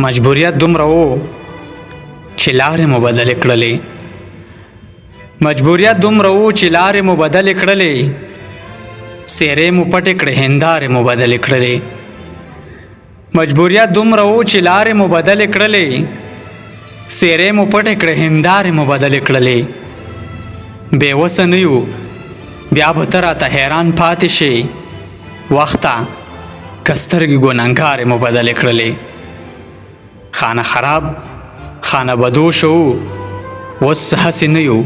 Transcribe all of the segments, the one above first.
مجبوریت دومره و چې لارې مو بدلې کړلې. مجبوریت دومره و چې لارې مو بدلې کړلې، څېرې مو پټې کړې هندارې مو بدلې کړلې. مجبوریت دومره و چې لارې مو بدلې کړلې، څېرې مو پټې کړې هندارې مو بدلې کړلې. بې وسه نه یو بیا به ته راته حیران پاتې شې، وخته که سترګې ګنهګارې مو بدلې کړلې. خانه خراب خانه بدوش وو اوس هسې نه یو.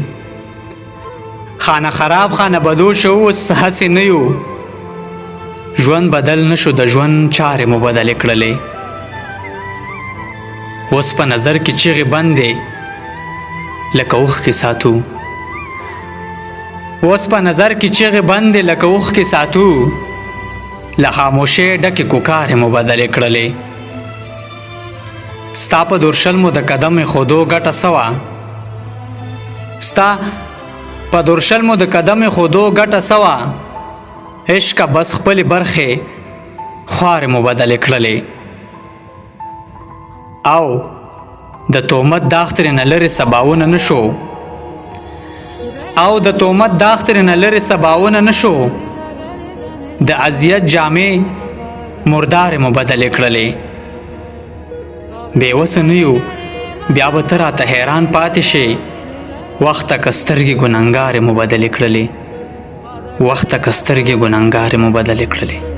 خانه خراب خانه بدوش وو اوس هسې نه یو. ژوند بدل نشو د ژوند چارې مو بدلې کړلې. اوس په نظر کې چیغې بندې لکه اوښکې ساتو. اوس په نظر کې چیغې بندې لکه اوښکې ساتو. له خاموشۍ ډکې کوکارې مو بدلې کړلې. ستا په دورشل مو د قدم خودو ګټه سوه. ستا په دورشل مو د قدم خودو ګټه سوه. عشقه بس خپلې برخې خوارې مو بدلې کړلې. او د تهمت داغ ترېنه لرې سباونه نه شو. او د تهمت داغ ترېنه لرې سباونه نه شو. د اذیت جامې مردارې مو بدلې کړلې. بې وسه نه یو بیا به ته راته حیران پاتې شې، وخته که سترګې ګنهګارې مو بدلې کړلې. وخته که سترګې ګنهګارې مو بدلې کړلې.